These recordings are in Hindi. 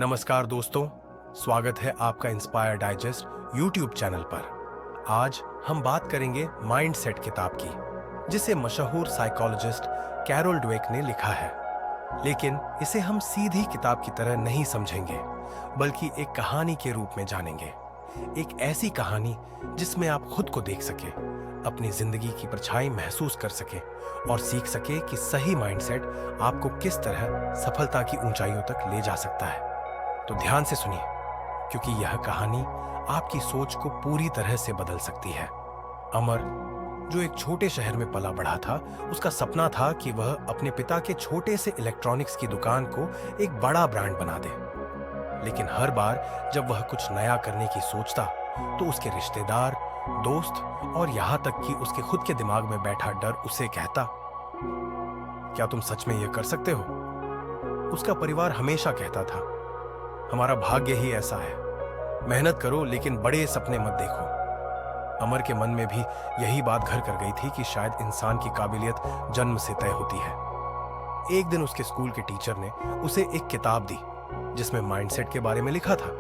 नमस्कार दोस्तों, स्वागत है आपका इंस्पायर डाइजेस्ट यूट्यूब चैनल पर। आज हम बात करेंगे माइंडसेट किताब की, जिसे मशहूर साइकोलॉजिस्ट कैरोल डवेक ने लिखा है। लेकिन इसे हम सीधी किताब की तरह नहीं समझेंगे, बल्कि एक कहानी के रूप में जानेंगे। एक ऐसी कहानी जिसमें आप खुद को देख सके, अपनी जिंदगी की परछाई महसूस कर सके और सीख सके कि सही माइंडसेट आपको किस तरह सफलता की ऊंचाइयों तक ले जा सकता है। तो ध्यान से सुनिए, क्योंकि यह कहानी आपकी सोच को पूरी तरह से बदल सकती है। अमर, जो एक छोटे शहर में पला बढ़ा था, उसका सपना था कि वह अपने पिता के छोटे से इलेक्ट्रॉनिक्स की दुकान को एक बड़ा ब्रांड बना दे। लेकिन हर बार जब वह कुछ नया करने की सोचता, तो उसके रिश्तेदार, दोस्त और यहां तक कि उसके खुद के दिमाग में बैठा डर उसे कहता, क्या तुम सच में यह कर सकते हो? उसका परिवार हमेशा कहता था, हमारा भाग्य ही ऐसा है, मेहनत करो लेकिन बड़े सपने मत देखो। अमर के मन में भी यही बात घर कर गई थी कि शायद इंसान की काबिलियत जन्म से तय होती है। एक दिन उसके स्कूल के टीचर ने उसे एक किताब दी जिसमें माइंडसेट के बारे में लिखा था।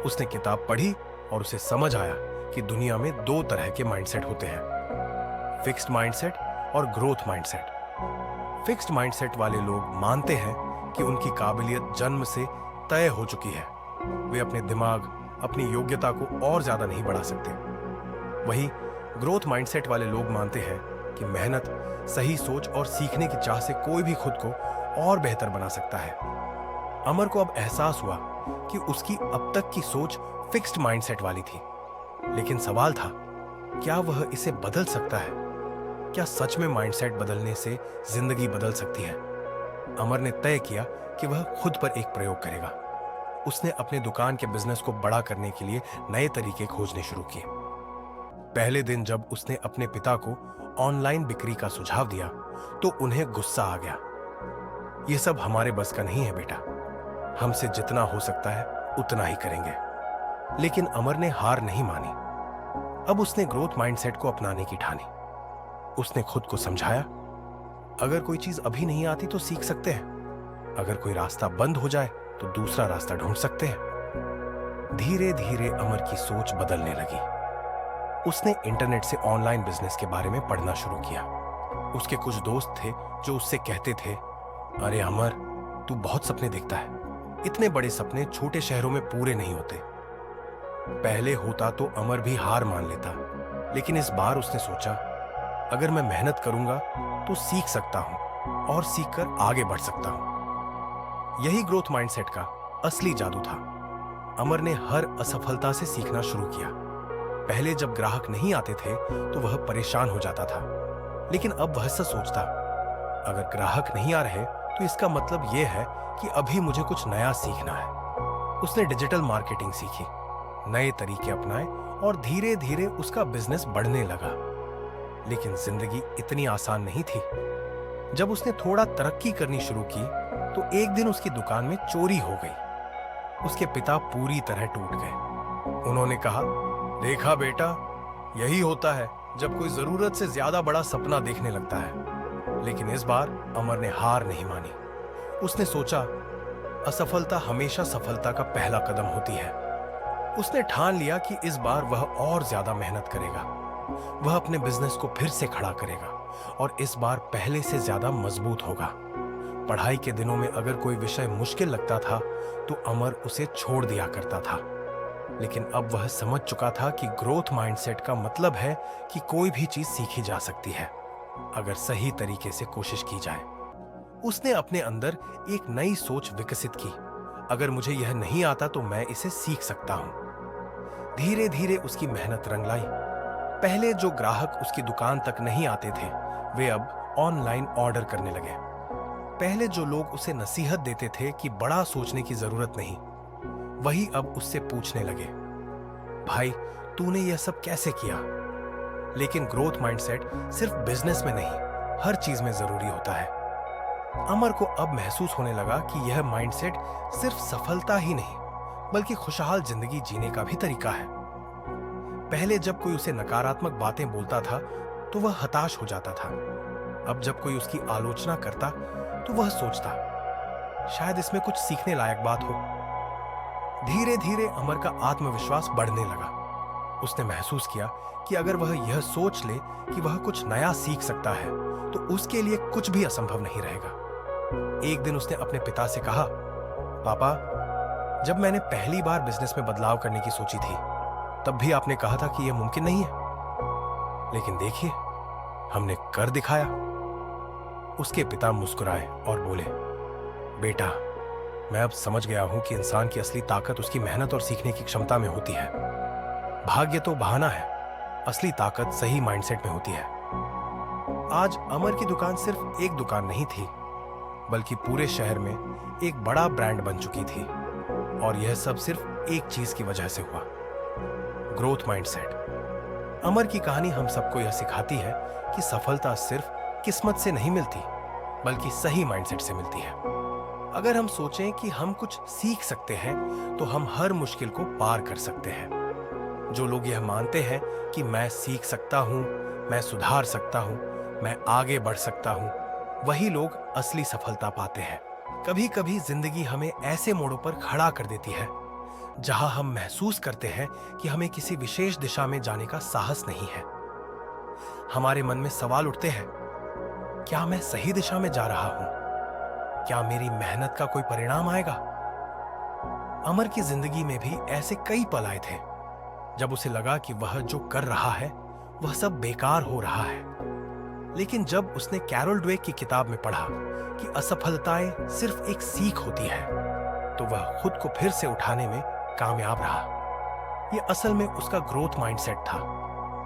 उसने किताब पढ़ी और उसे समझ आया कि दुनिया में दो तरह के माइंडसेट होते हैं, फिक्स्ड माइंडसेट और ग्रोथ माइंडसेट। फिक्स्ड माइंडसेट वाले लोग मानते हैं कि उनकी काबिलियत जन्म से तय हो चुकी है, वे अपने दिमाग, अपनी योग्यता को और ज्यादा नहीं बढ़ा सकते। वहीं ग्रोथ माइंडसेट वाले लोग मानते हैं कि मेहनत, सही सोच और सीखने की चाह से कोई भी खुद को और बेहतर बना सकता है। अमर को अब एहसास हुआ कि उसकी अब तक की सोच फिक्स्ड माइंडसेट वाली थी, लेकिन सवाल था, क्या वह इसे बदल सकता है? क्या सच में माइंडसेट बदलने से जिंदगी बदल सकती है? अमर ने तय किया कि वह खुद पर एक प्रयोग करेगा। उसने अपने दुकान के बिजनेस को बड़ा करने के लिए नए तरीके खोजने शुरू किए। पहले दिन जब उसने अपने पिता को ऑनलाइन बिक्री का सुझाव दिया, तो उन्हें गुस्सा आ गया। यह सब हमारे बस का नहीं है बेटा, हमसे जितना हो सकता है उतना ही करेंगे। लेकिन अमर ने हार नहीं मानी। अब उसने ग्रोथ माइंडसेट को अपनाने की ठानी। उसने खुद को समझाया, अगर कोई चीज अभी नहीं आती तो सीख सकते हैं, अगर कोई रास्ता बंद हो जाए तो दूसरा रास्ता ढूंढ सकते हैं। धीरे धीरे अमर की सोच बदलने लगी। उसने इंटरनेट से ऑनलाइन बिजनेस के बारे में पढ़ना शुरू किया। उसके कुछ दोस्त थे जो उससे कहते थे, अरे अमर, तू बहुत सपने देखता है, इतने बड़े सपने छोटे शहरों में पूरे नहीं होते। पहले होता तो अमर भी हार मान लेता, लेकिन इस बार उसने सोचा, अगर मैं मेहनत करूंगा तो सीख सकता हूं और सीखकर आगे बढ़ सकता हूं। यही ग्रोथ माइंडसेट का असली जादू था। अमर ने हर असफलता से सीखना शुरू किया। पहले जब ग्राहक नहीं आते थे तो वह परेशान हो जाता था, लेकिन अब वह ऐसा सोचता, अगर ग्राहक नहीं आ रहे तो इसका मतलब यह है कि अभी मुझे कुछ नया सीखना है। उसने डिजिटल मार्केटिंग सीखी, नए तरीके अपनाए और धीरे धीरे उसका बिजनेस बढ़ने लगा। लेकिन जिंदगी इतनी आसान नहीं थी। जब उसने थोड़ा तरक्की करनी शुरू की, तो एक दिन उसकी दुकान में चोरी हो गई। उसके पिता पूरी तरह टूट गए। उन्होंने कहा, देखा बेटा, यही होता है जब कोई जरूरत से ज्यादा बड़ा सपना देखने लगता है। लेकिन इस बार अमर ने हार नहीं मानी। उसने सोचा, असफलता हमेशा सफलता का पहला कदम होती है। उसने ठान लिया कि इस बार वह और ज्यादा मेहनत करेगा। वह अपने बिजनेस को फिर से खड़ा करेगा और इस बार पहले से ज्यादा मजबूत होगा। पढ़ाई के दिनों में अगर कोई विषय मुश्किल लगता था तो अमर उसे छोड़ दिया करता था। लेकिन अब वह समझ चुका था कि ग्रोथ माइंडसेट का मतलब है कि कोई भी चीज सीखी जा सकती है, अगर सही तरीके से कोशिश की जाए। उसने अपने अंदर एक नई सोच विकसित की, अगर मुझे यह नहीं आता तो मैं इसे सीख सकता हूं। धीरे धीरे उसकी मेहनत रंग लाई। पहले जो ग्राहक उसकी दुकान तक नहीं आते थे, वे अब ऑनलाइन ऑर्डर करने लगे। पहले जो लोग उसे नसीहत देते थे कि बड़ा सोचने की जरूरत नहीं, वही अब उससे पूछने लगे, भाई तूने यह सब कैसे किया? लेकिन ग्रोथ माइंडसेट सिर्फ बिजनेस में नहीं, हर चीज में जरूरी होता है। अमर को अब महसूस होने लगा कि यह माइंडसेट सिर्फ सफलता ही नहीं, बल्कि खुशहाल जिंदगी जीने का भी तरीका है। पहले जब कोई उसे नकारात्मक बातें बोलता था तो वह हताश हो जाता था। अब जब कोई उसकी आलोचना करता तो वह सोचता, शायद इसमें कुछ सीखने लायक बात हो। धीरे धीरे अमर का आत्मविश्वास बढ़ने लगा। उसने महसूस किया कि अगर वह यह सोच ले कि वह कुछ नया सीख सकता है तो उसके लिए कुछ भी असंभव नहीं रहेगा। एक दिन उसने अपने पिता से कहा, पापा, जब मैंने पहली बार बिजनेस में बदलाव करने की सोची थी तब भी आपने कहा था कि यह मुमकिन नहीं है, लेकिन देखिए हमने कर दिखाया। उसके पिता मुस्कुराए और बोले, बेटा, मैं अब समझ गया हूं कि इंसान की असली ताकत उसकी मेहनत और सीखने की क्षमता में होती है। भाग्य तो बहाना है, असली ताकत सही माइंडसेट में होती है। आज अमर की दुकान सिर्फ एक दुकान नहीं थी, बल्कि पूरे शहर में एक बड़ा ब्रांड बन चुकी थी। और यह सब सिर्फ एक चीज की वजह से हुआ, ग्रोथ माइंडसेट। अमर की कहानी हम सबको यह सिखाती है कि सफलता सिर्फ किस्मत से नहीं मिलती, बल्कि सही माइंडसेट से मिलती है। अगर हम सोचें कि हम कुछ सीख सकते हैं तो हम हर मुश्किल को पार कर सकते हैं। जो लोग यह मानते हैं कि मैं सीख सकता हूं, मैं सुधार सकता हूं, मैं आगे बढ़ सकता हूं, वही लोग असली सफलता पाते हैं। कभी कभी जिंदगी हमें ऐसे मोड़ों पर खड़ा कर देती है जहां हम महसूस करते हैं कि हमें किसी विशेष दिशा में जाने का साहस नहीं है। हमारे मन में सवाल उठते हैं, क्या मैं सही दिशा में जा रहा हूं? क्या मेरी मेहनत का कोई परिणाम आएगा? अमर की जिंदगी में भी ऐसे कई पल आए थे जब उसे लगा कि वह जो कर रहा है वह सब बेकार हो रहा है। लेकिन जब उसने कैरोल ड्वेक की किताब में पढ़ा कि असफलताएं सिर्फ एक सीख होती है, तो वह खुद को फिर से उठाने में कामयाब रहा। यह असल में उसका ग्रोथ माइंडसेट था,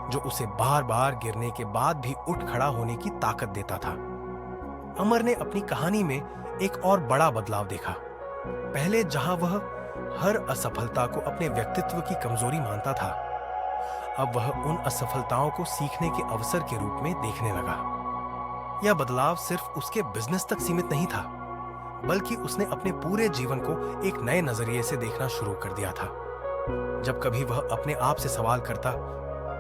जो उसे बार बार गिरने के बाद भी उठ खड़ा होने की ताकत देता था। अमर ने अपनी कहानी में एक और बड़ा बदलाव देखा। पहले जहां वह हर असफलता को अपने व्यक्तित्व की कमजोरी मानता था, अब वह उन असफलताओं को सीखने के अवसर के रूप में देखने लगा। यह बदलाव सिर्फ उसके बिजनेस तक सीमित नहीं था, बल्कि उसने अपने पूरे जीवन को एक नए नजरिए से देखना शुरू कर दिया था। जब कभी वह अपने आप से सवाल करता,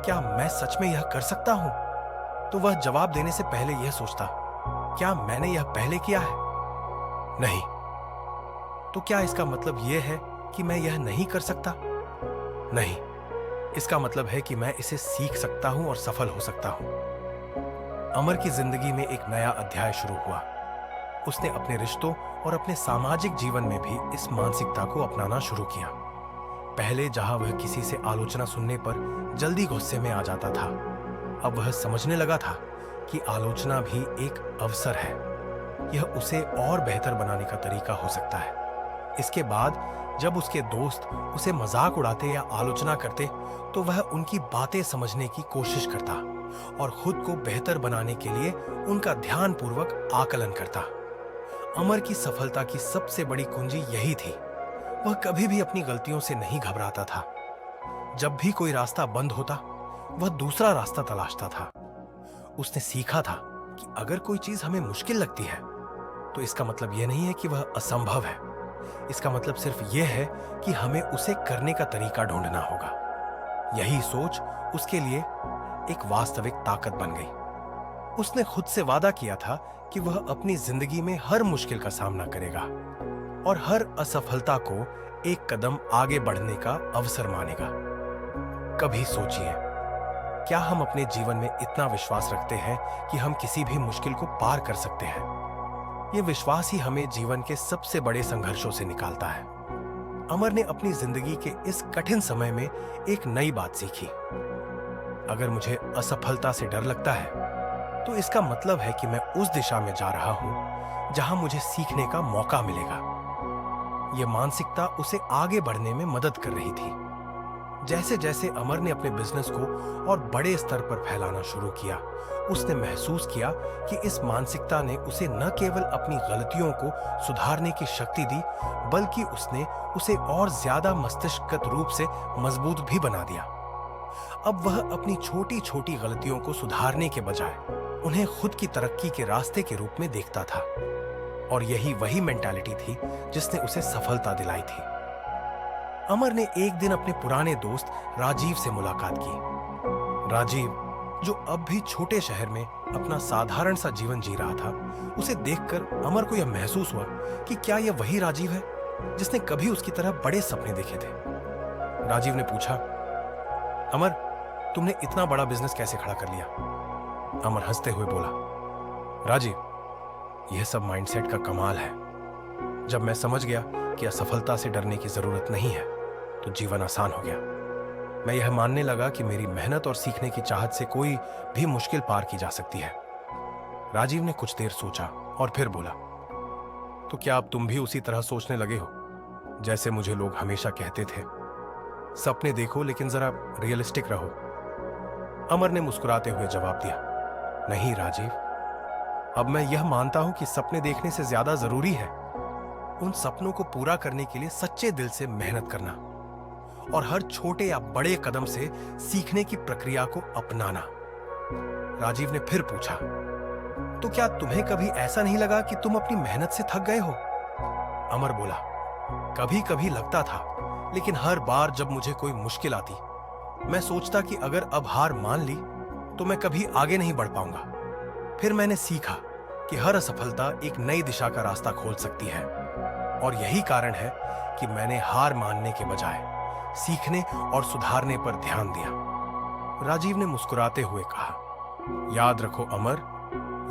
क्या मैं सच में यह कर सकता हूं, तो वह जवाब देने से पहले यह सोचता, क्या मैंने यह पहले किया है? नहीं। तो क्या इसका मतलब यह है कि मैं यह नहीं कर सकता? नहीं। इसका मतलब है कि मैं इसे सीख सकता हूं और सफल हो सकता हूं। अमर की जिंदगी में एक नया अध्याय शुरू हुआ। उसने अपने रिश्तों और अपने सामाजिक जीवन में भी इस मानसिकता को अपनाना शुरू किया। पहले जहां वह किसी से आलोचना सुनने पर जल्दी गुस्से में आ जाता था, अब वह समझने लगा था कि आलोचना भी एक अवसर है। यह उसे और बेहतर बनाने का तरीका हो सकता है। इसके बाद जब उसके दोस्त उसे मजाक उड़ाते या आलोचना करते, तो वह उनकी बातें समझने की कोशिश करता और खुद को बेहतर बनाने के लिए उनका ध्यानपूर्वक आकलन करता। अमर की सफलता की सबसे बड़ी कुंजी यही थी, वह कभी भी अपनी गलतियों से नहीं घबराता था। जब भी कोई रास्ता बंद होता, वह दूसरा रास्ता तलाशता था। उसने सीखा था कि अगर कोई चीज हमें मुश्किल लगती है, तो इसका मतलब यह नहीं है कि वह असंभव है। इसका मतलब सिर्फ यह है कि हमें उसे करने का तरीका ढूंढना होगा। यही सोच उसके लिए एक वास्तविक ताकत बन गई। उसने खुद से वादा किया था कि वह अपनी जिंदगी में हर मुश्किल का सामना करेगा और हर असफलता को एक कदम आगे बढ़ने का अवसर मानेगा। कभी सोचिए, क्या हम अपने जीवन में इतना विश्वास रखते हैं कि हम किसी भी मुश्किल को पार कर सकते हैं? यह विश्वास ही हमें जीवन के सबसे बड़े संघर्षों से निकालता है। अमर ने अपनी जिंदगी के इस कठिन समय में एक नई बात सीखी। अगर मुझे असफलता से डर लगता है, तो इसका मतलब है कि मैं उस दिशा में जा रहा हूं जहां मुझे सीखने का मौका मिलेगा। यह मानसिकता उसे आगे बढ़ने में मदद कर रही थी। जैसे जैसे अमर ने अपने बिजनेस को और बड़े स्तर पर फैलाना शुरू किया, उसने महसूस किया कि इस मानसिकता ने उसे न केवल अपनी गलतियों को सुधारने की शक्ति दी, बल्कि उसने उसे और ज्यादा मस्तिष्कगत रूप से मजबूत भी बना दिया। अब वह अपनी छोटी छोटी गलतियों को सुधारने के बजाय उन्हें खुद की तरक्की के रास्ते के रूप में देखता था। और यही वही मेंटालिटी थी जिसने उसे सफलता दिलाई थी। अमर ने एक दिन अपने पुराने दोस्त राजीव से मुलाकात की। राजीव, जो अब भी छोटे शहर में अपना साधारण सा जीवन जी रहा था, उसे देखकर अमर को यह महसूस हुआ कि क्या यह वही राजीव है जिसने कभी उसकी तरह बड़े सपने देखे थे। राजीव ने पूछा, अमर, तुमने इतना बड़ा बिजनेस कैसे खड़ा कर लिया? अमर हंसते हुए बोला, राजीव, यह सब माइंडसेट का कमाल है। जब मैं समझ गया कि असफलता से डरने की जरूरत नहीं है, तो जीवन आसान हो गया। मैं यह मानने लगा कि मेरी मेहनत और सीखने की चाहत से कोई भी मुश्किल पार की जा सकती है। राजीव ने कुछ देर सोचा और फिर बोला, तो क्या अब तुम भी उसी तरह सोचने लगे हो जैसे मुझे लोग हमेशा कहते थे? सपने देखो लेकिन जरा रियलिस्टिक रहो। अमर ने मुस्कुराते हुए जवाब दिया, नहीं राजीव, अब मैं यह मानता हूं कि सपने देखने से ज्यादा जरूरी है उन सपनों को पूरा करने के लिए सच्चे दिल से मेहनत करना और हर छोटे या बड़े कदम से सीखने की प्रक्रिया को अपनाना। राजीव ने फिर पूछा, तो क्या तुम्हें कभी ऐसा नहीं लगा कि तुम अपनी मेहनत से थक गए हो? अमर बोला, कभी कभी लगता था, लेकिन हर बार जब मुझे कोई मुश्किल आती, मैं सोचता कि अगर अब हार मान ली तो मैं कभी आगे नहीं बढ़ पाऊंगा। फिर मैंने सीखा कि हर असफलता एक नई दिशा का रास्ता खोल सकती है, और यही कारण है कि मैंने हार मानने के बजाय सीखने और सुधारने पर ध्यान दिया। राजीव ने मुस्कुराते हुए कहा, याद रखो अमर,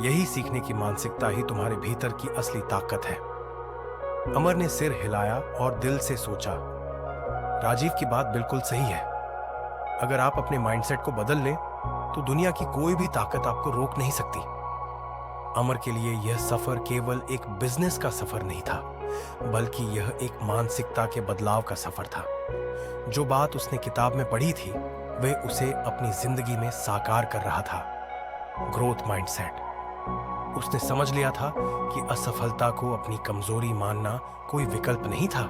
यही सीखने की मानसिकता ही तुम्हारे भीतर की असली ताकत है। अमर ने सिर हिलाया और दिल से सोचा, राजीव की बात बिल्कुल सही है। अगर आप अपने माइंडसेट को बदल लें तो दुनिया की कोई भी ताकत आपको रोक नहीं सकती। अमर के लिए यह सफर केवल एक बिजनेस का सफर नहीं था, बल्कि यह एक मानसिकता के बदलाव का सफर था। जो बात उसने किताब में पढ़ी थी, वह उसे अपनी जिंदगी में साकार कर रहा था। Growth mindset. उसने समझ लिया था कि असफलता को अपनी कमजोरी मानना कोई विकल्प नहीं था।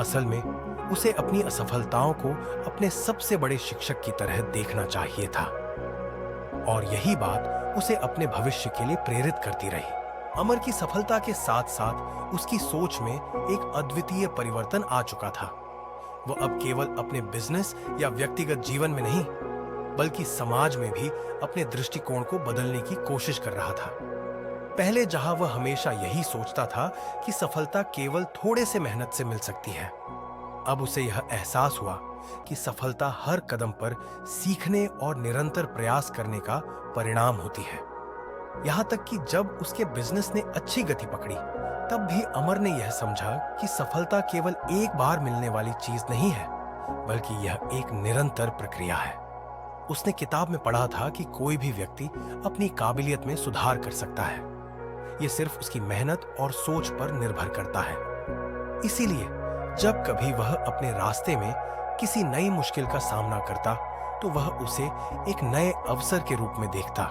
असल में उसे अपनी असफलताओं को अपने सबसे बड़े शिक्षक की तरह देखना चाहिए था, और यही बात उसे अपने भविष्य के लिए प्रेरित करती रही। अमर की सफलता के साथ साथ उसकी सोच में एक अद्वितीय परिवर्तन आ चुका था। वह अब केवल अपने बिजनेस या व्यक्तिगत जीवन में नहीं, बल्कि समाज में भी अपने दृष्टिकोण को बदलने की कोशिश कर रहा था। पहले जहां वह हमेशा यही सोचता था कि सफलता केवल थोड़े से मेहनत से मिल सकती है, अब उसे यह एहसास हुआ कि सफलता हर कदम पर सीखने और निरंतर प्रयास करने का परिणाम होती है। यहां तक कि जब उसके बिजनेस ने अच्छी गति पकड़ी, तब भी अमर ने यह समझा कि सफलता केवल एक बार मिलने वाली चीज नहीं है, बल्कि यह एक निरंतर प्रक्रिया है। उसने किताब में पढ़ा था कि कोई भी व्यक्ति अपनी काबिलियत में सुधार कर सकता है। यह सिर्फ उसकी मेहनत और सोच पर निर्भर करता है। इसीलिए जब कभी वह अपने रास्ते में किसी नई मुश्किल का सामना करता, तो वह उसे एक नए अवसर के रूप में देखता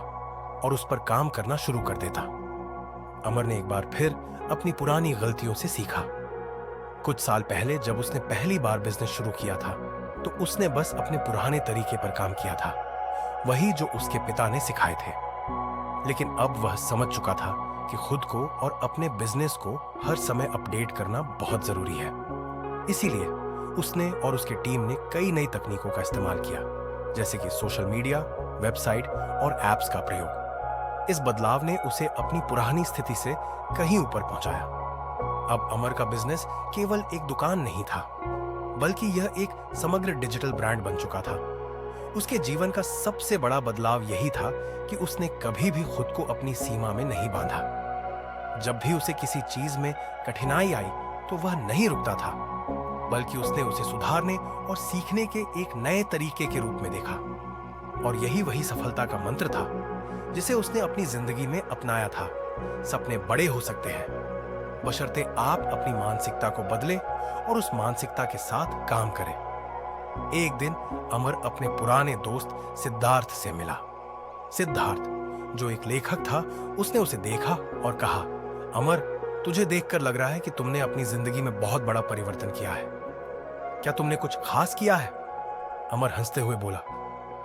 और उस पर काम करना शुरू कर देता। अमर ने एक बार फिर अपनी पुरानी गलतियों से सीखा। कुछ साल पहले जब उसने पहली बार बिजनेस शुरू किया था, तो उसने बस अपने पुराने तरीके पर काम किया था, वही जो उसके पिता ने सिखाए थे। लेकिन अब वह समझ चुका था कि खुद को और अपने बिजनेस को हर समय अपडेट करना बहुत जरूरी है। इसीलिए उसने और उसकी टीम ने कई नई तकनीकों का इस्तेमाल किया, जैसे कि सोशल मीडिया, वेबसाइट और एप्स का प्रयोग। इस बदलाव ने उसे अपनी पुरानी स्थिति से कहीं ऊपर पहुंचाया। अब अमर का बिजनेस केवल एक दुकान नहीं था, बल्कि यह एक समग्र डिजिटल ब्रांड बन चुका था। उसके जीवन का सबसे बड़ा बदलाव यही था कि उसने कभी भी खुद को अपनी सीमा में नहीं बांधा। जब भी उसे किसी चीज में कठिनाई आई, तो वह नहीं रुकता था, बल्कि उसने उसे सुधारने और सीखने के एक नए तरीके के रूप में देखा। और यही वही सफलता का मंत्र था जिसे उसने अपनी जिंदगी में अपनाया था। सपने बड़े हो सकते हैं, बशर्ते आप अपनी मानसिकता को बदलें और उस मानसिकता के साथ काम करें। एक दिन अमर अपने पुराने दोस्त सिद्धार्थ से मिला। सिद्धार्थ, जो एक लेखक था, उसने उसे देखा और कहा, अमर, तुझे देखकर लग रहा है कि तुमने अपनी जिंदगी में बहुत बड़ा परिवर्तन किया है। क्या तुमने कुछ खास किया है? अमर हंसते हुए बोला,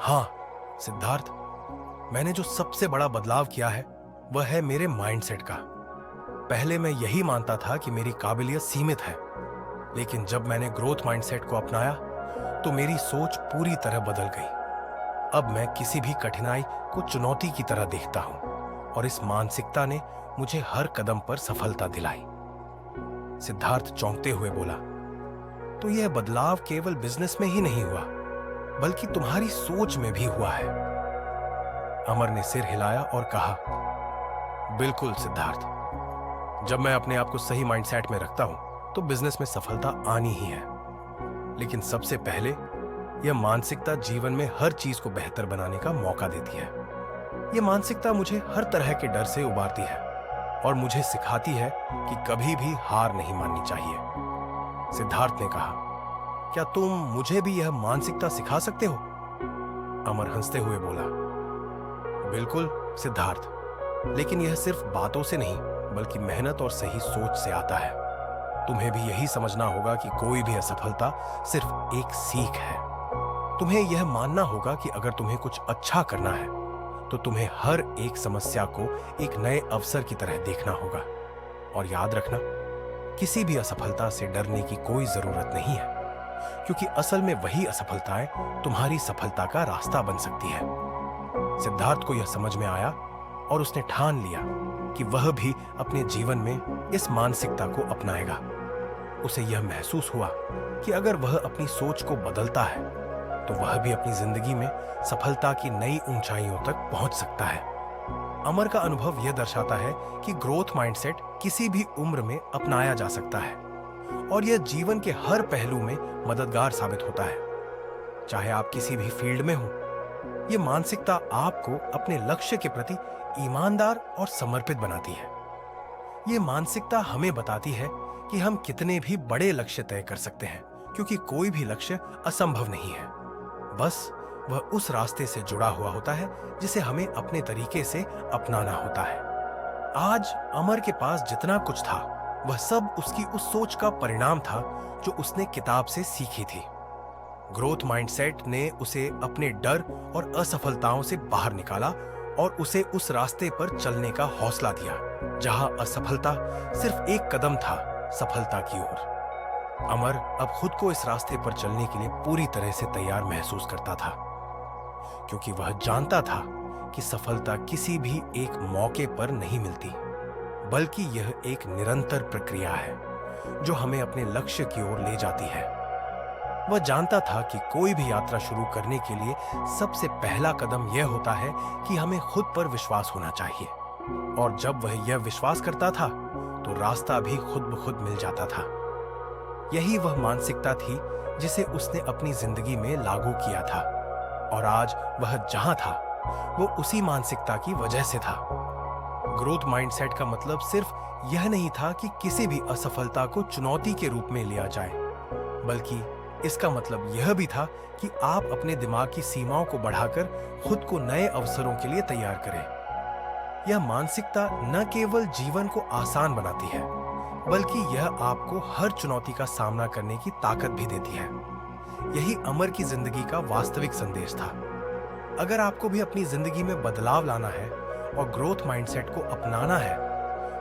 हाँ सिद्धार्थ, मैंने जो सबसे बड़ा बदलाव किया है वह है मेरे माइंडसेट का। पहले मैं यही मानता था कि मेरी काबिलियत सीमित है, लेकिन जब मैंने ग्रोथ माइंडसेट को अपनाया तो मेरी सोच पूरी तरह बदल गई। अब मैं किसी भी कठिनाई को चुनौती की तरह देखता हूं और इस मानसिकता ने मुझे हर कदम पर सफलता दिलाई। सिद्धार्थ चौंकते हुए बोला, तो यह बदलाव केवल बिजनेस में ही नहीं हुआ, बल्कि तुम्हारी सोच में भी हुआ है। अमर ने सिर हिलाया और कहा, बिल्कुल सिद्धार्थ, जब मैं अपने आप को सही माइंडसेट में रखता हूं तो बिजनेस में सफलता आनी ही है। लेकिन सबसे पहले यह मानसिकता जीवन में हर चीज को बेहतर बनाने का मौका देती है। यह मानसिकता मुझे हर तरह के डर से उबारती है और मुझे सिखाती है कि कभी भी हार नहीं माननी चाहिए। सिद्धार्थ ने कहा, क्या तुम मुझे भी यह मानसिकता सिखा सकते हो? अमर हंसते हुए बोला, बिल्कुल सिद्धार्थ, लेकिन यह सिर्फ बातों से नहीं बल्कि मेहनत और सही सोच से आता है। तुम्हें भी यही समझना होगा कि कोई भी असफलता सिर्फ एक सीख है। तुम्हें यह मानना होगा कि अगर तुम्हें कुछ अच्छा करना है तो तुम्हें हर एक समस्या को एक नए अवसर की तरह देखना होगा। और याद रखना, किसी भी असफलता से डरने की कोई जरूरत नहीं है, क्योंकि असल में वही असफलताएं तुम्हारी सफलता का रास्ता बन सकती है। सिद्धार्थ को यह समझ में आया और उसने ठान लिया कि वह भी अपने जीवन में इस मानसिकता को अपनाएगा। उसे यह महसूस हुआ कि अगर वह अपनी सोच को बदलता है तो वह भी अपनी जिंदगी में सफलता की नई ऊंचाइयों तक पहुंच सकता है। अमर का अनुभव यह दर्शाता है कि ग्रोथ माइंडसेट किसी भी उम्र में अपनाया जा सकता है और यह जीवन के हर पहलू में मददगार साबित होता है। चाहे आप किसी भी फील्ड में हो, यह मानसिकता आपको अपने लक्ष्य के प्रति ईमानदार और समर्पित बनाती है। यह मानसिकता हमें बताती है कि हम कितने भी बड़े लक्ष्य तय कर सकते हैं, क्योंकि कोई भी लक्ष्य असंभव नहीं है। बस वह उस रास्ते से जुड़ा हुआ होता है जिसे हमें अपने तरीके से अपनाना होता है। आज अमर के पास जितना कुछ था वह सब उसकी उस सोच का परिणाम था जो उसने किताब से सीखी थी। ग्रोथ माइंडसेट ने उसे अपने डर और असफलताओं से बाहर निकाला और उसे उस रास्ते पर चलने का हौसला दिया जहां असफलता सिर्फ एक कदम था सफलता की ओर। अमर अब खुद को इस रास्ते पर चलने के लिए पूरी तरह से तैयार महसूस करता था, क्योंकि वह जानता था कि सफलता किसी भी एक मौके पर नहीं मिलती, बल्कि यह एक निरंतर प्रक्रिया है जो हमें अपने लक्ष्य की ओर ले जाती है। वह जानता था कि कोई भी यात्रा शुरू करने के लिए सबसे पहला कदम यह होता है कि हमें खुद पर विश्वास होना चाहिए, और जब वह यह विश्वास करता था तो रास्ता भी खुद ब खुद मिल जाता था। यही वह मानसिकता थी जिसे उसने अपनी जिंदगी में लागू किया था, और आज वह जहां था वो उसी मानसिकता की वजह से था। ग्रोथ माइंडसेट का मतलब सिर्फ यह नहीं था कि किसी भी असफलता को चुनौती के रूप में लिया जाए, बल्कि इसका मतलब यह भी था कि आप अपने दिमाग की सीमाओं को बढ़ाकर खुद को नए अवसरों के लिए तैयार करें। यह मानसिकता न केवल जीवन को आसान बनाती है, बल्कि यह आपको हर चुनौती का सामना करने की ताकत भी देती है। यही अमर की जिंदगी का वास्तविक संदेश था। अगर आपको भी अपनी जिंदगी में बदलाव लाना है और ग्रोथ माइंडसेट को अपनाना है,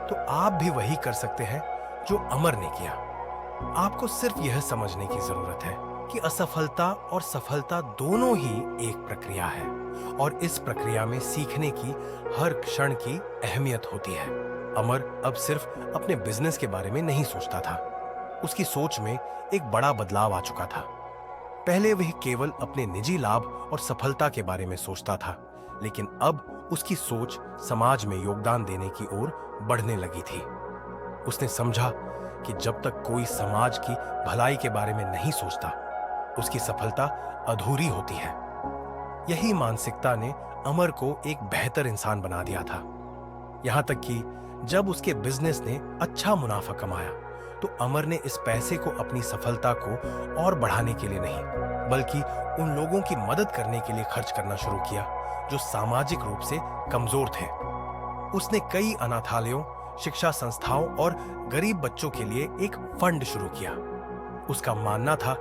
तो आप भी वही कर सकते हैं जो अमर ने किया। आपको सिर्फ यह समझने की जरूरत है कि असफलता और सफलता दोनों ही एक प्रक्रिया है, और इस प्रक्रिया में सीखने की हर क्षण की अहमियत होती है। अमर अब सिर्फ अपने बिजनेस के बारे में नहीं सोचता था, उसकी सोच में एक बड़ा बदलाव आ चुका था। पहले वह केवल अपने निजी लाभ और सफलता के बारे में सोचता था, लेकिन अब उसकी सोच समाज में योगदान देने की ओर बढ़ने लगी थी। उसने समझा कि जब तक कोई समाज की भलाई के बारे में नहीं सोचता, उसकी सफलता अधूरी होती है। यही मानसिकता ने अमर को एक बेहतर इंसान बना दिया था। यहां तक कि जब उसके बिजनेस ने अच्छा मुनाफा कमाया, तो अमर ने इस पैसे को अपनी सफलता को और बढ़ाने के लिए नहीं, बल्कि उन लोगों की मदद करने के लिए खर्च करना शुरू किया जो सामाजिक रूप से कमजोर थे। उसने कई अनाथालयों, शिक्षा संस्थाओं और गरीब बच्चों के लिए एक फंड शुरू किया। उसका मानना था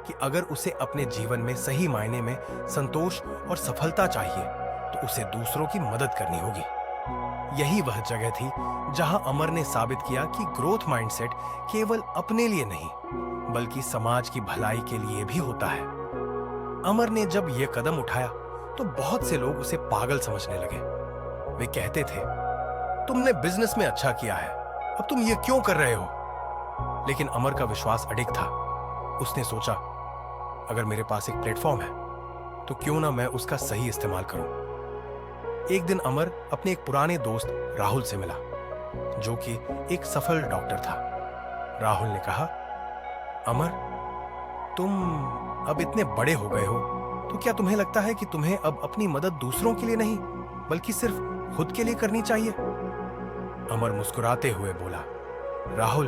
कि अगर उसे अपने जीवन में सही मायने में संतोष और सफलता चाहिए, तो उसे दूसरों की मदद करनी होगी। यही वह जगह थी जहां अमर ने साबित किया कि ग्रोथ माइंडसेट केवल अपने लिए नहीं, बल्कि समाज की भलाई के लिए भी होता है। अमर ने जब यह कदम उठाया तो बहुत से लोग उसे पागल समझने लगे। वे कहते थे, तुमने बिजनेस में अच्छा किया है, अब तुम ये क्यों कर रहे हो? लेकिन अमर का विश्वास अडिग था। उसने सोचा, अगर मेरे पास एक प्लेटफॉर्म है तो क्यों ना मैं उसका सही इस्तेमाल करूं। एक दिन अमर अपने एक पुराने दोस्त राहुल से मिला, जो कि एक सफल डॉक्टर था। राहुल ने कहा, अमर, तुम अब इतने बड़े हो गए हो, तो क्या तुम्हें लगता है कि तुम्हें अब अपनी मदद दूसरों के लिए नहीं बल्कि सिर्फ खुद के लिए करनी चाहिए? अमर मुस्कुराते हुए बोला, राहुल,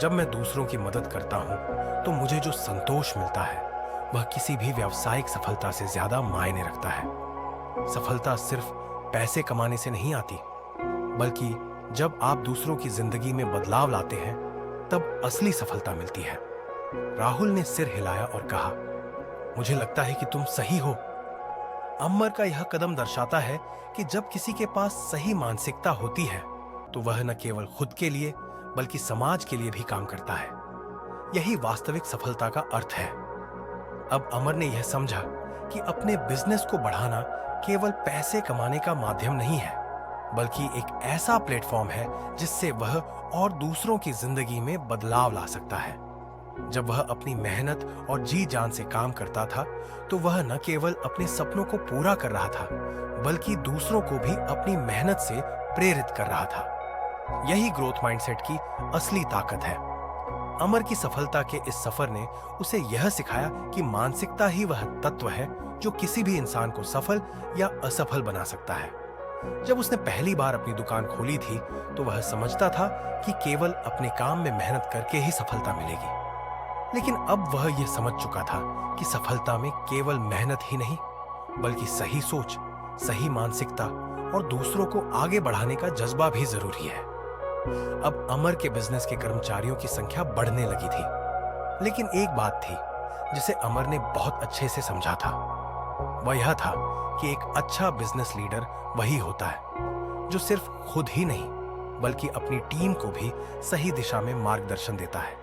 जब मैं दूसरों की मदद करता हूं तो मुझे जो संतोष मिलता है वह किसी भी व्यावसायिक सफलता से ज्यादा मायने रखता है। सफलता सिर्फ पैसे कमाने से नहीं आती, बल्कि जब आप दूसरों की जिंदगी में बदलाव लाते हैं तब असली सफलता मिलती है। राहुल ने सिर हिलाया और कहा, मुझे लगता है कि तुम सही हो। अमर का यह कदम दर्शाता है कि जब किसी के पास सही मानसिकता होती है तो वह न केवल खुद के लिए बल्कि समाज के लिए भी काम करता है। यही वास्तविक सफलता का अर्थ है। अब अमर ने यह समझा कि अपने बिजनेस को बढ़ाना केवल पैसे कमाने का माध्यम नहीं है, बल्कि एक ऐसा प्लेटफॉर्म है जिससे वह और दूसरों की जिंदगी में बदलाव ला सकता है। जब वह अपनी मेहनत और जी जान से काम करता था तो वह न केवल अपने सपनों को पूरा कर रहा था, बल्कि दूसरों को भी अपनी मेहनत से प्रेरित कर रहा था। यही ग्रोथ माइंडसेट की असली ताकत है। अमर की सफलता के इस सफर ने उसे यह सिखाया कि मानसिकता ही वह तत्व है जो किसी भी इंसान को सफल या असफल बना सकता है। जब उसने पहली बार अपनी दुकान खोली थी तो वह समझता था कि केवल अपने काम में मेहनत करके ही सफलता मिलेगी, लेकिन अब वह यह समझ चुका था कि सफलता में केवल मेहनत ही नहीं, बल्कि सही सोच, सही मानसिकता और दूसरों को आगे बढ़ाने का जज्बा भी जरूरी है। अब अमर के बिजनेस के कर्मचारियों की संख्या बढ़ने लगी थी, लेकिन एक बात थी जिसे अमर ने बहुत अच्छे से समझा था। वह यह था कि एक अच्छा बिजनेस लीडर वही होता है जो सिर्फ खुद ही नहीं बल्कि अपनी टीम को भी सही दिशा में मार्गदर्शन देता है।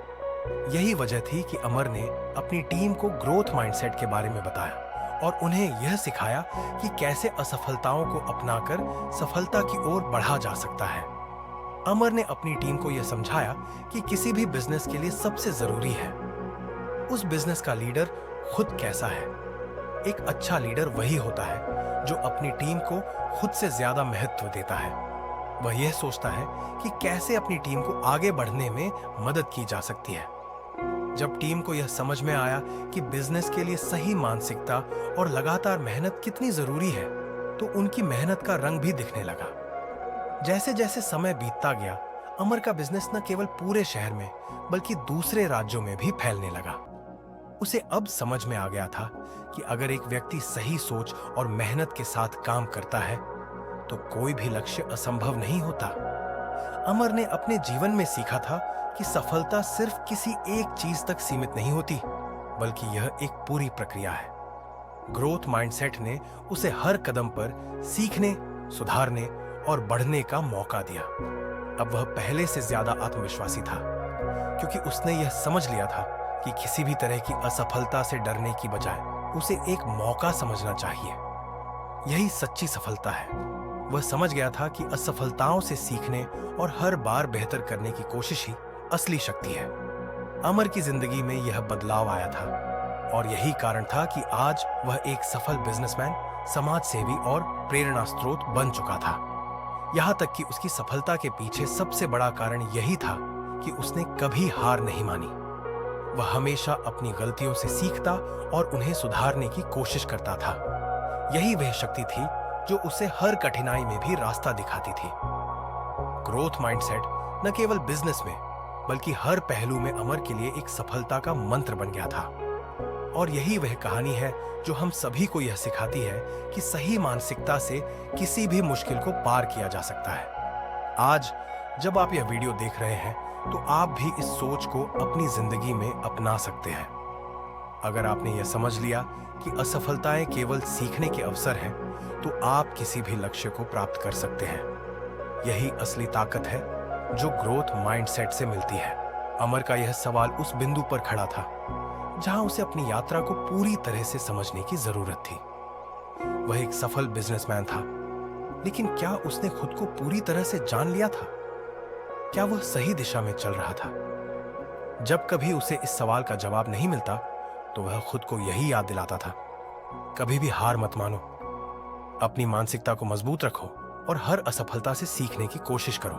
यही वजह थी कि अमर ने अपनी टीम को ग्रोथ माइंडसेट के बारे में बताया और उन्हें यह सिखाया कि कैसे असफलताओं को अपनाकर सफलता की ओर बढ़ा जा सकता है। अमर ने अपनी टीम को यह समझाया कि किसी भी बिजनेस के लिए सबसे जरूरी है उस बिजनेस का लीडर खुद कैसा है। एक अच्छा लीडर वही होता है जो अपनी टीम को खुद से ज्यादा महत्व देता है। वह यह सोचता है कि कैसे अपनी टीम को आगे बढ़ने में मदद की जा सकती है। जब टीम को यह समझ में आया कि बिजनेस के लिए सही मानसिकता और लगातार मेहनत कितनी जरूरी है, तो उनकी मेहनत का रंग भी दिखने लगा। जैसे जैसे समय बीतता गया, अमर का बिजनेस न केवल पूरे शहर में बल्कि दूसरे राज्यों में भी फैलने लगा। उसे अब समझ में आ गया था कि अगर एक व्यक्ति सही सोच और मेहनत के साथ काम करता है तो कोई भी लक्ष्य असंभव नहीं होता। अमर ने अपने जीवन में सीखा था कि सफलता सिर्फ किसी एक चीज तक सीमित नहीं होती, बल्कि यह एक पूरी प्रक्रिया है। ग्रोथ माइंडसेट ने उसे हर कदम पर सीखने, सुधारने और बढ़ने का मौका दिया। अब वह पहले से ज्यादा आत्मविश्वासी था, क्योंकि उसने यह समझ लिया था कि किसी भी तरह की असफलता से डरने की बजाय उसे एक मौका समझना चाहिए। यही सच्ची सफलता है। वह समझ गया था कि असफलताओं से सीखने और हर बार बेहतर करने की कोशिश ही असली शक्ति है। अमर की जिंदगी में यह बदलाव आया था और यही कारण था कि आज वह एक सफल बिजनेसमैन, समाज सेवी और प्रेरणा स्रोत बन चुका था। यहां तक कि उसकी सफलता के पीछे सबसे बड़ा कारण यही था कि उसने कभी हार नहीं मानी। वह हमेशा अपनी गलतियों से सीखता और उन्हें सुधारने की कोशिश करता था। यही वह शक्ति थी जो उसे हर कठिनाई में भी रास्ता दिखाती थी। ग्रोथ माइंडसेट न केवल बिजनेस में बल्कि हर पहलू में अमर के लिए एक सफलता का मंत्र बन गया था। और यही वह कहानी है जो हम सभी को यह सिखाती है कि सही मानसिकता से किसी भी मुश्किल को पार किया जा सकता है। आज जब आप यह वीडियो देख रहे हैं तो आप भी इस सोच को अपनी जिंदगी में अपना सकते हैं। अगर आपने यह समझ लिया कि असफलताएं केवल सीखने के अवसर हैं, तो आप किसी भी लक्ष्य को प्राप्त कर सकते हैं। यही असली ताकत है जो ग्रोथ माइंडसेट से मिलती है। अमर का यह सवाल उस बिंदु पर खड़ा था जहां उसे अपनी यात्रा को पूरी तरह से समझने की जरूरत थी। वह एक सफल बिजनेसमैन था, लेकिन क्या उसने खुद को पूरी तरह से जान लिया था? क्या वह सही दिशा में चल रहा था जब कभी उसे इस सवाल का जवाब नहीं मिलता तो वह खुद को यही याद दिलाता था, कभी भी हार मत मानो, अपनी मानसिकता को मजबूत रखो और हर असफलता से सीखने की कोशिश करो।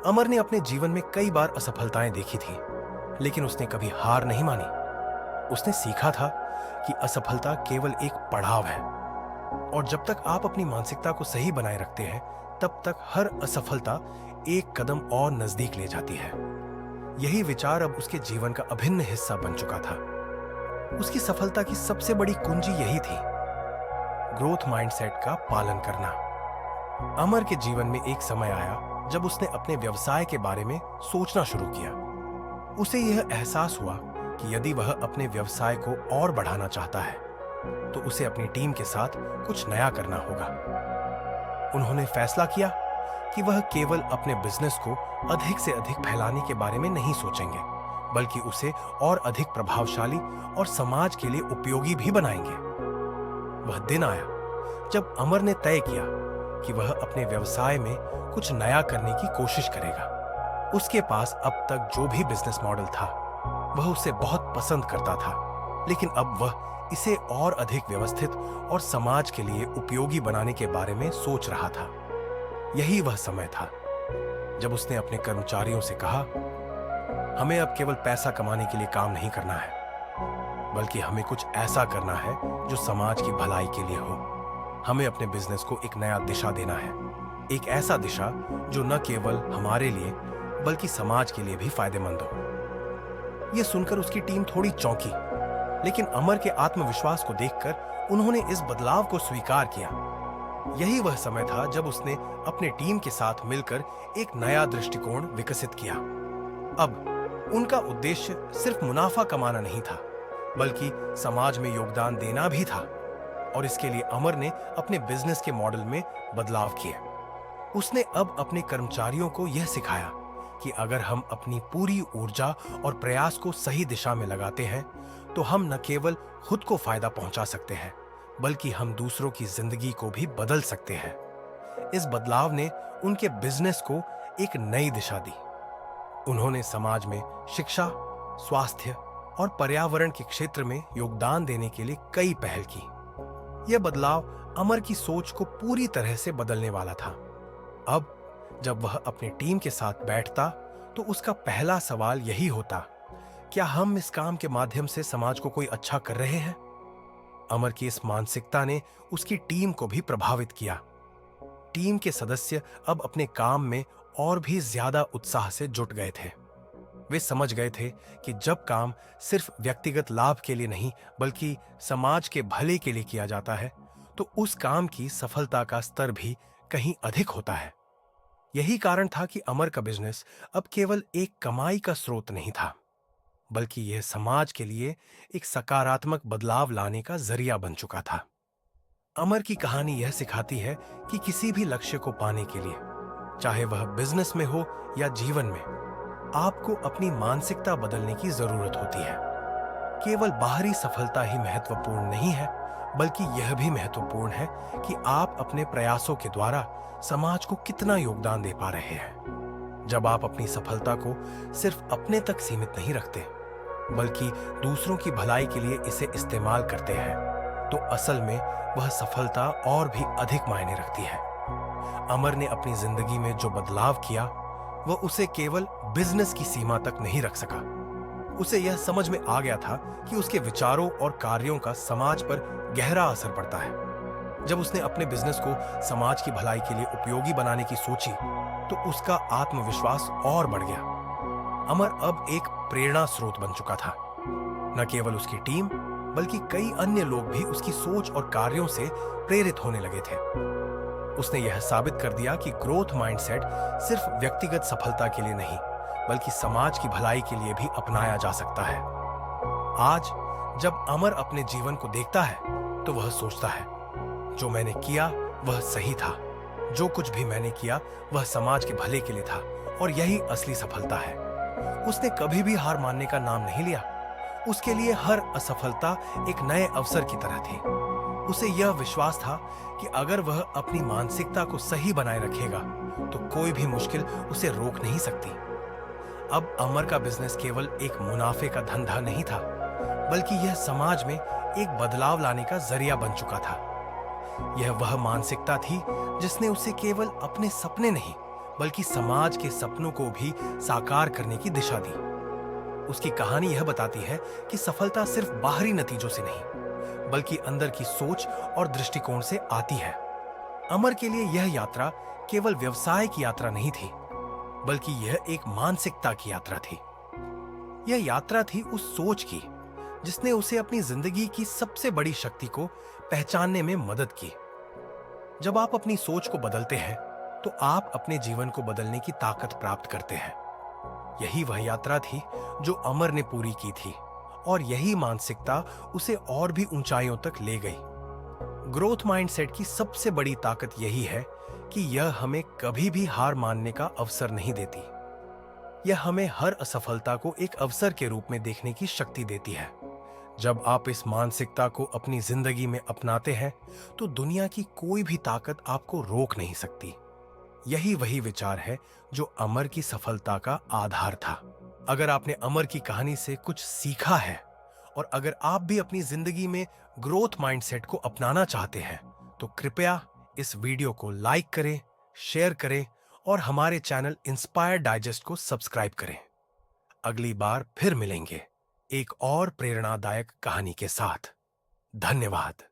अमर ने अपने जीवन में कई बार असफलताएं देखी थी, लेकिन उसने कभी हार नहीं मानी। उसने सीखा था कि असफलता केवल एक पड़ाव है, और जब तक आप अपनी मानसिकता को सही बनाए रखते हैं, तब तक हर असफलता एक कदम और नजदीक ले जाती है। यही विचार अब उसके जीवन का अभिन्न हिस्सा बन चुका था। उसकी सफलता की सबसे बड़ी कुंजी यही थी, ग्रोथ माइंडसेट का पालन करना। अमर के जीवन में एक समय आया जब उसने अपने व्यवसाय के बारे में सोचना शुरू किया। उसे यह एहसास हुआ कि यदि वह अपने व्यवसाय को और बढ़ाना चाहता है तो उसे अपनी टीम के साथ कुछ नया करना होगा। उन्होंने फैसला किया कि वह केवल अपने बिजनेस को अधिक से अधिक फैलाने के बारे में नहीं सोचेंगे, बल्कि उसे और अधिक प्रभावशाली और समाज के लिए उपयोगी भी बनाएंगे। वह दिन आया जब अमर ने तय किया कि वह अपने व्यवसाय में कुछ नया करने की कोशिश करेगा। उसके पास अब तक जो भी बिजनेस मॉडल था वह उसे बहुत पसंद करता था, लेकिन अब वह इसे और अधिक व्यवस्थित और समाज के लिए उपयोगी बनाने के बारे में सोच रहा था। यही वह समय था जब उसने अपने कर्मचारियों से कहा, हमें अब केवल पैसा कमाने के लिए काम नहीं करना है, बल्कि हमें कुछ ऐसा करना है जो समाज की भलाई के लिए हो। हमें अपने बिजनेस को एक नया दिशा देना है, एक ऐसा दिशा जो न केवल हमारे लिए बल्कि समाज के लिए भी फायदेमंद हो। यह सुनकर उसकी टीम थोड़ी चौंकी, लेकिन अमर के आत्मविश्वास को देखकर उन्होंने इस बदलाव को स्वीकार किया। यही वह समय था जब उसने अपने टीम के साथ मिलकर एक नया दृष्टिकोण विकसित किया। अब उनका उद्देश्य सिर्फ मुनाफा कमाना नहीं था, बल्कि समाज में योगदान देना भी था, और इसके लिए अमर ने अपने बिजनेस के मॉडल में बदलाव किए। उसने अब अपने कर्मचारियों को यह सिखाया कि अगर हम अपनी पूरी ऊर्जा और प्रयास को सही दिशा में लगाते हैं तो हम न केवल खुद को फायदा पहुंचा सकते हैं, बल्कि हम दूसरों की जिंदगी को भी बदल सकते हैं। इस बदलाव ने उनके बिजनेस को एक नई दिशा दी। उन्होंने समाज में शिक्षा, स्वास्थ्य और पर्यावरण के क्षेत्र में योगदान देने के लिए कई पहल की। यह बदलाव अमर की सोच को पूरी तरह से बदलने वाला था। अब जब वह अपनी टीम के साथ बैठता तो उसका पहला सवाल यही होता, क्या हम इस काम के माध्यम से समाज को कोई अच्छा कर रहे हैं? अमर की इस मानसिकता ने उसकी टीम को भी प्रभावित किया। टीम के सदस्य अब अपने काम में और भी ज्यादा उत्साह से जुट गए थे। वे समझ गए थे कि जब काम सिर्फ व्यक्तिगत लाभ के लिए नहीं बल्कि समाज के भले के लिए किया जाता है तो उस काम की सफलता का स्तर भी कहीं अधिक होता है। यही कारण था कि अमर का बिजनेस अब केवल एक कमाई का स्रोत नहीं था, बल्कि यह समाज के लिए एक सकारात्मक बदलाव लाने का जरिया बन चुका था। अमर की कहानी यह सिखाती है कि किसी भी लक्ष्य को पाने के लिए, चाहे वह बिजनेस में हो या जीवन में, आपको अपनी मानसिकता बदलने की जरूरत होती है। केवल बाहरी सफलता ही महत्वपूर्ण नहीं है, बल्कि यह भी महत्वपूर्ण है कि आप अपने प्रयासों के द्वारा समाज को कितना योगदान दे पा रहे हैं। जब आप अपनी सफलता को सिर्फ अपने तक सीमित नहीं रखते, बल्कि दूसरों की भलाई के लिए इसे इस्तेमाल करते हैं, तो असल में वह सफलता और भी अधिक मायने रखती है। अमर ने अपनी जिंदगी में जो बदलाव किया, वह उसे केवल बिजनेस की सीमा तक नहीं रख सका। उसे यह समझ में आ गया था कि उसके विचारों और कार्यों का समाज पर गहरा असर पड़ता है। जब उसने अपने बिजनेस को समाज की भलाई के लिए उपयोगी बनाने की सोची, तो उसका आत्मविश्वास और बढ़ गया। अमर अब एक प्रेरणा स्रोत बन चुका था। न केवल उसकी टीम, बल्कि कई अन्य लोग भी उसकी सोच और कार्यों से प्रेरित होने लगे थे। उसने यह साबित कर दिया कि ग्रोथ माइंडसेट सिर्फ व्यक्तिगत सफलता के लिए नहीं, बल्कि समाज की भलाई के लिए भी अपनाया जा सकता है। आज जब अमर अपने जीवन को देखता है तो वह सोचता है, जो मैंने किया वह सही था। जो कुछ भी मैंने किया वह समाज के भले के लिए था, और यही असली सफलता है। उसने कभी भी हार मानने का नाम नहीं लिया। उसके लिए हर असफलता एक नए अवसर की तरह थी। उसे यह विश्वास था कि अगर वह अपनी मानसिकता को सही बनाए रखेगा तो कोई भी मुश्किल उसे रोक नहीं सकती। अब अमर का बिजनेस केवल एक मुनाफे का धंधा नहीं था, बल्कि यह समाज में एक बदलाव लाने का जरिया बन चुका था। यह वह मानसिकता थी जिसने उसे केवल अपने सपने नहीं, बल्कि समाज के सपनों को भी साकार करने की दिशा दी। उसकी कहानी यह बताती है कि सफलता सिर्फ बाहरी नतीजों से नहीं, बल्कि अंदर की सोच और दृष्टिकोण से आती है। अमर के लिए यह यात्रा केवल व्यवसाय की यात्रा नहीं थी, बल्कि यह एक मानसिकता की यात्रा थी। यह यात्रा थी उस सोच की जिसने उसे अपनी जिंदगी की सबसे बड़ी शक्ति को पहचानने में मदद की। जब आप अपनी सोच को बदलते हैं, तो आप अपने जीवन को बदलने की ताकत प्राप्त करते हैं। यही वह यात्रा थी जो अमर ने पूरी की थी, और यही मानसिकता उसे और भी ऊंचाइयों तक ले गई। ग्रोथ माइंडसेट की सबसे बड़ी ताकत यही है कि यह हमें कभी भी हार मानने का अवसर नहीं देती। यह हमें हर असफलता को एक अवसर के रूप में देखने की शक्ति देती है। जब आप इस मानसिकता को अपनी जिंदगी में अपनाते हैं, तो दुनिया की कोई भी ताकत आपको रोक नहीं सकती। यही वही विचार है जो अमर की सफलता का आधार था। अगर आपने अमर की कहानी से कुछ सीखा है, और अगर आप भी अपनी जिंदगी में ग्रोथ माइंडसेट को अपनाना चाहते हैं, तो कृपया इस वीडियो को लाइक करें, शेयर करें और हमारे चैनल इंस्पायर डाइजेस्ट को सब्सक्राइब करें। अगली बार फिर मिलेंगे एक और प्रेरणादायक कहानी के साथ। धन्यवाद।